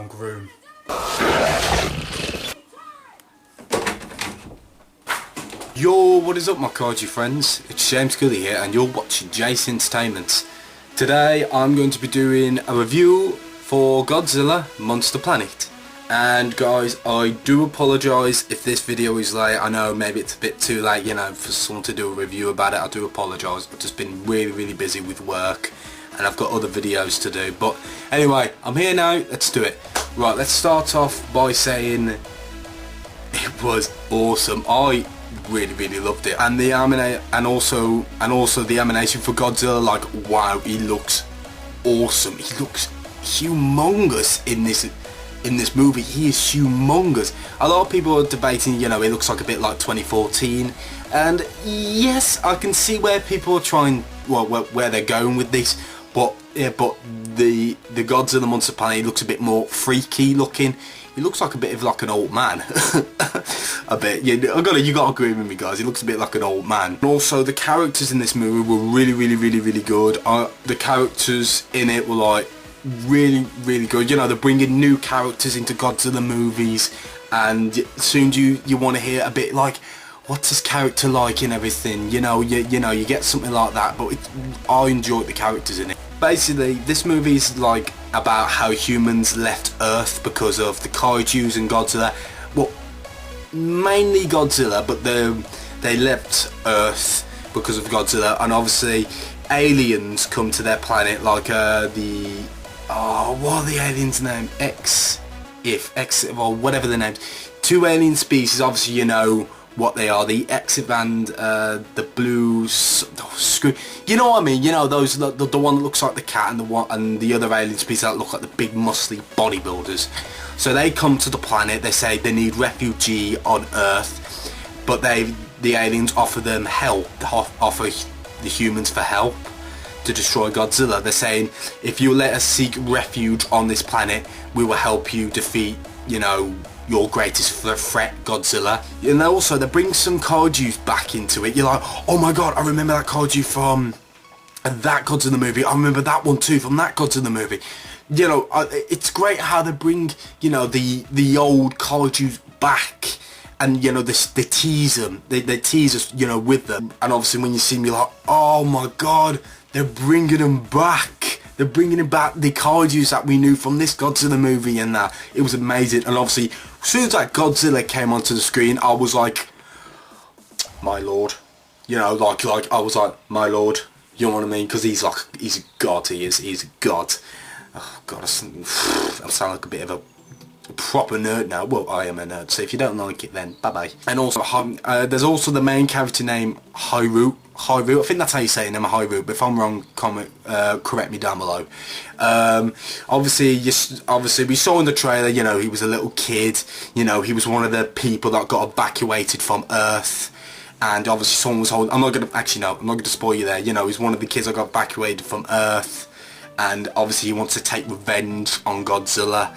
wrong room. Yo, what is up my kaiju friends? It's James Gully here and you're watching Jace Entertainment. Today I'm going to be doing a review for Godzilla Monster Planet. And guys, I do apologise if this video is late. I know maybe it's a bit too late, you know, for someone to do a review about it. I do apologise. I've just been really busy with work and I've got other videos to do. But anyway, I'm here now. Let's do it. Right, let's start off by saying it was awesome. I really loved it, and the also the animation for Godzilla, like, wow, he looks awesome. He looks humongous in this movie. He is humongous. A lot of people are debating, you know, it looks like a bit like 2014, and yes, I can see where people are trying, well, where they're going with this, but yeah, but the Godzilla Monster Planet, he looks a bit more freaky looking. He looks like a bit of like an old man. A bit. Yeah, you gotta agree with me, guys. He looks a bit like an old man. And also, the characters in this movie were really good. The characters in it were like really good. You know, they're bringing new characters into Godzilla movies, and soon you want to hear a bit like, what's his character like and everything. You know, you get something like that. But I enjoyed the characters in it. Basically, this movie is like about how humans left Earth because of the kaijus and Godzilla. Well, mainly Godzilla, but they left Earth because of Godzilla, and obviously aliens come to their planet, like what are the aliens' name? X, or whatever the names. Two alien species, obviously you know what they are, the Exif and the blue screw. You know what I mean? You know those, the one that looks like the cat, and the other alien species that look like the big muscly bodybuilders. So they come to the planet. They say they need refugee on Earth, but the aliens offer them help. Offer the humans for help to destroy Godzilla. They're saying, if you let us seek refuge on this planet, we will help you defeat, you know, your greatest threat, Godzilla. And also, they bring some kaijus back into it. You're like, oh my god, I remember that kaiju from that Godzilla movie. I remember that one too from that Godzilla movie. You know, it's great how they bring, you know, the old kaijus back, and you know, they tease them. They tease us, you know, with them. And obviously, when you see them, you're like, oh my god, they're bringing them back. They're bringing back the kaijus that we knew from this Godzilla movie, and that it was amazing. And obviously, as soon as that Godzilla came onto the screen, I was like, my lord, you know, like I was like, my lord, you know what I mean? Because he's a god. He's a god. Oh god, I sound like a bit of a proper nerd now. Well, I am a nerd, so if you don't like it, then bye bye. And also, there's also the main character named Hyru. I think that's how you say it, Hyru, but if I'm wrong, correct me down below. Obviously we saw in the trailer, you know, he was a little kid, you know, he was one of the people that got evacuated from Earth, and obviously someone was holding, I'm not going to spoil you there, you know, he's one of the kids that got evacuated from Earth, and obviously he wants to take revenge on Godzilla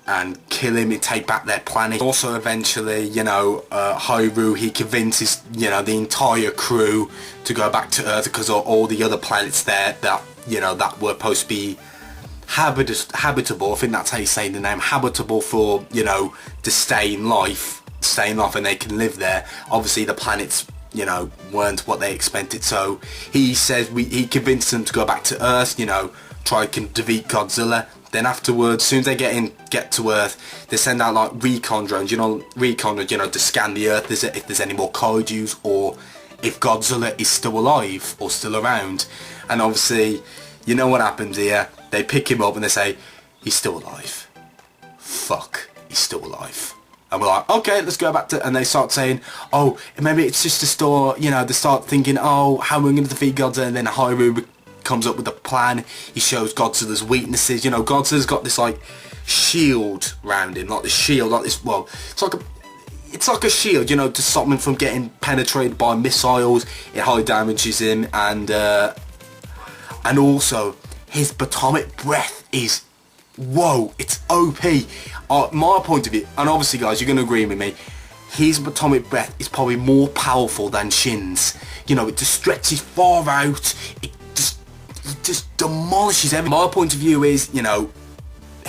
and kill him and take back their planet. Also, eventually, you know, Hyru, he convinces, you know, the entire crew to go back to Earth because of all the other planets there that, you know, that were supposed to be habitable. I think that's how you say the name, habitable for, you know, to stay in life, and they can live there. Obviously, the planets, you know, weren't what they expected. So he says he convinced them to go back to Earth, you know, try to defeat Godzilla. Then afterwards, as soon as they get to Earth, they send out like recon drones, you know, to scan the Earth if there's any more kaijus, or if Godzilla is still alive or still around. And obviously, you know what happens here. They pick him up and they say, he's still alive. Fuck, he's still alive. And we're like, okay, let's go back to, and they start saying, oh, maybe it's just a store, you know, they start thinking, oh, how are we going to defeat Godzilla? And then Hyru comes up with a plan. He shows Godzilla's weaknesses. You know, Godzilla's got this like shield around him, like this shield, like this. Well, it's like a shield, you know, to stop him from getting penetrated by missiles. It high damages him, and also his atomic breath is, whoa, it's OP. My point of view, and obviously, guys, you're gonna agree with me. His atomic breath is probably more powerful than Shin's. You know, it just stretches far out. It just demolishes everything. My point of view is, you know,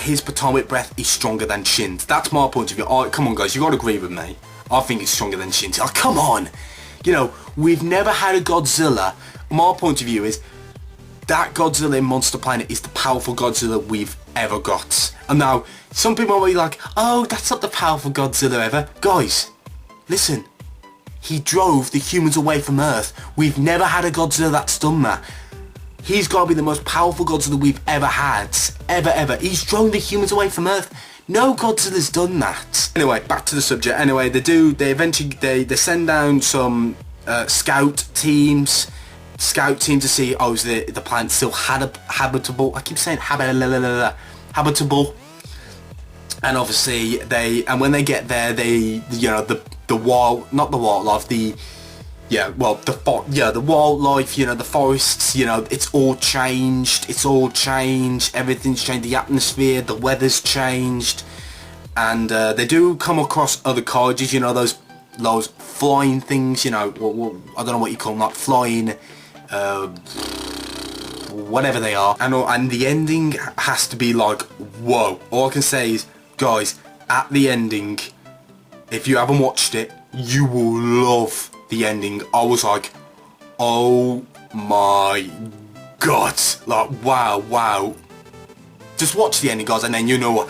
his atomic breath is stronger than Shin's. That's my point of view. Come on guys, you gotta agree with me. I think it's stronger than Shin's. Oh, come on! You know, we've never had a Godzilla. My point of view is that Godzilla in Monster Planet is the powerful Godzilla we've ever got. And now, some people will be like, oh, that's not the powerful Godzilla ever. Guys, listen. He drove the humans away from Earth. We've never had a Godzilla that's done that. He's got to be the most powerful Godzilla we've ever had. Ever. He's drove the humans away from Earth. No Godzilla's done that. Anyway, back to the subject. Anyway, they send down some scout teams to see, oh, is the planet still habitable? I keep saying habitable. And obviously when they get there, the wildlife, the wildlife, the forests, it's all changed, everything's changed, the atmosphere, the weather's changed, and they do come across other Kaijus, those flying things, I don't know what you call them, like flying, whatever they are, and the ending has to be like, whoa. All I can say is, guys, at the ending, if you haven't watched it, you will love the ending. I was like, oh my god, like wow. Just watch the ending, guys, and then you know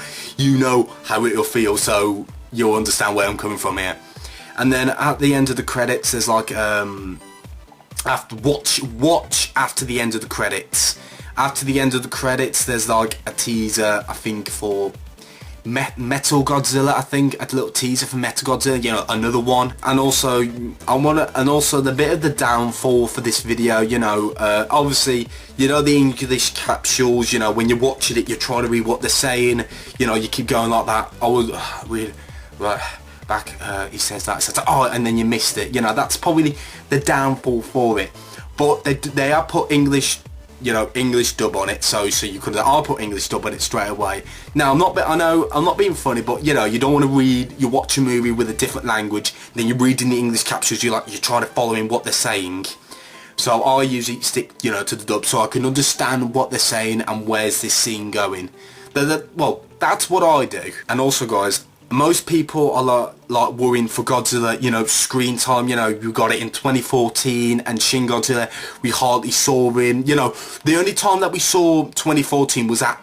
how it'll feel, so you'll understand where I'm coming from here. And then at the end of the credits, there's like watch after the end of the credits. After the end of the credits, there's like a teaser, I think, for Mecha-Godzilla, I think, a little teaser for Mecha-Godzilla, another one. And also the bit of the downfall for this video, obviously, the English capsules, when you're watching it, you're trying to read what they're saying, you keep going like that. He says that, oh, and then you missed it. That's probably the downfall for it. But they have put English dub on it, so you could. I'll put English dub on it straight away. Now I'm not being funny, but you don't want to you watch a movie with a different language, then you're reading the English captions, you're trying to follow in what they're saying. So I usually stick, to the dub, so I can understand what they're saying and where's this scene going. Well, that's what I do. And also, guys, most people are like worrying for Godzilla, screen time, we got it in 2014, and Shin Godzilla, we hardly saw him, the only time that we saw 2014 was at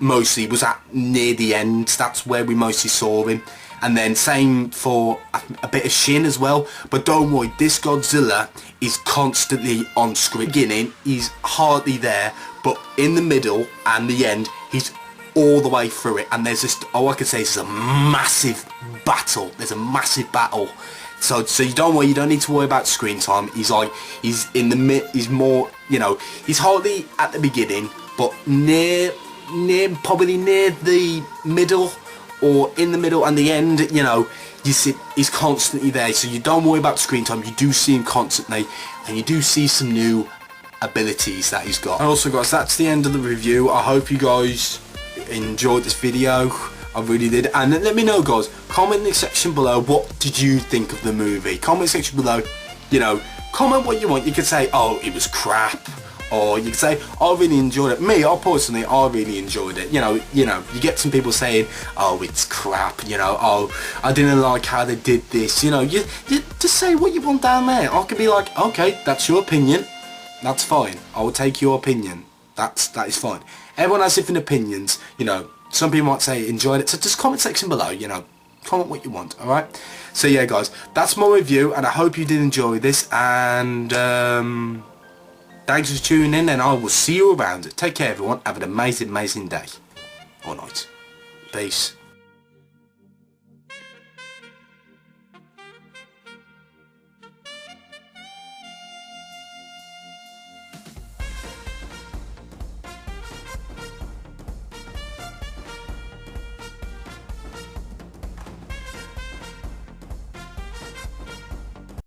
near the end. That's where we mostly saw him. And then same for a bit of Shin as well. But don't worry, this Godzilla is constantly on screen. Beginning, he's hardly there, but in the middle and the end, he's all the way through it. And there's just, all I can say is, a massive battle. There's a massive battle. So you don't need to worry about screen time. He's in the mid. He's more, he's hardly at the beginning, but probably near the middle, or in the middle and the end. You see he's constantly there. So you don't worry about screen time. You do see him constantly, and you do see some new abilities that he's got. And also, guys, that's the end of the review. I hope you guys enjoyed this video. I really did. And let me know, guys, comment in the section below, what did you think of the movie? Comment section below, comment what you want. You could say, oh, it was crap, or you could say, I really enjoyed it. Me, I really enjoyed it. You get some people saying, oh, it's crap, oh, I didn't like how they did this. You just say what you want down there. I could be like, okay, that's your opinion, that's fine, I will take your opinion. That is fine. Everyone has different opinions, some people might say enjoyed it, so just comment section below, comment what you want, alright? So yeah, guys, that's my review, and I hope you did enjoy this, and thanks for tuning in, and I will see you around. Take care, everyone. Have an amazing day or night. Peace.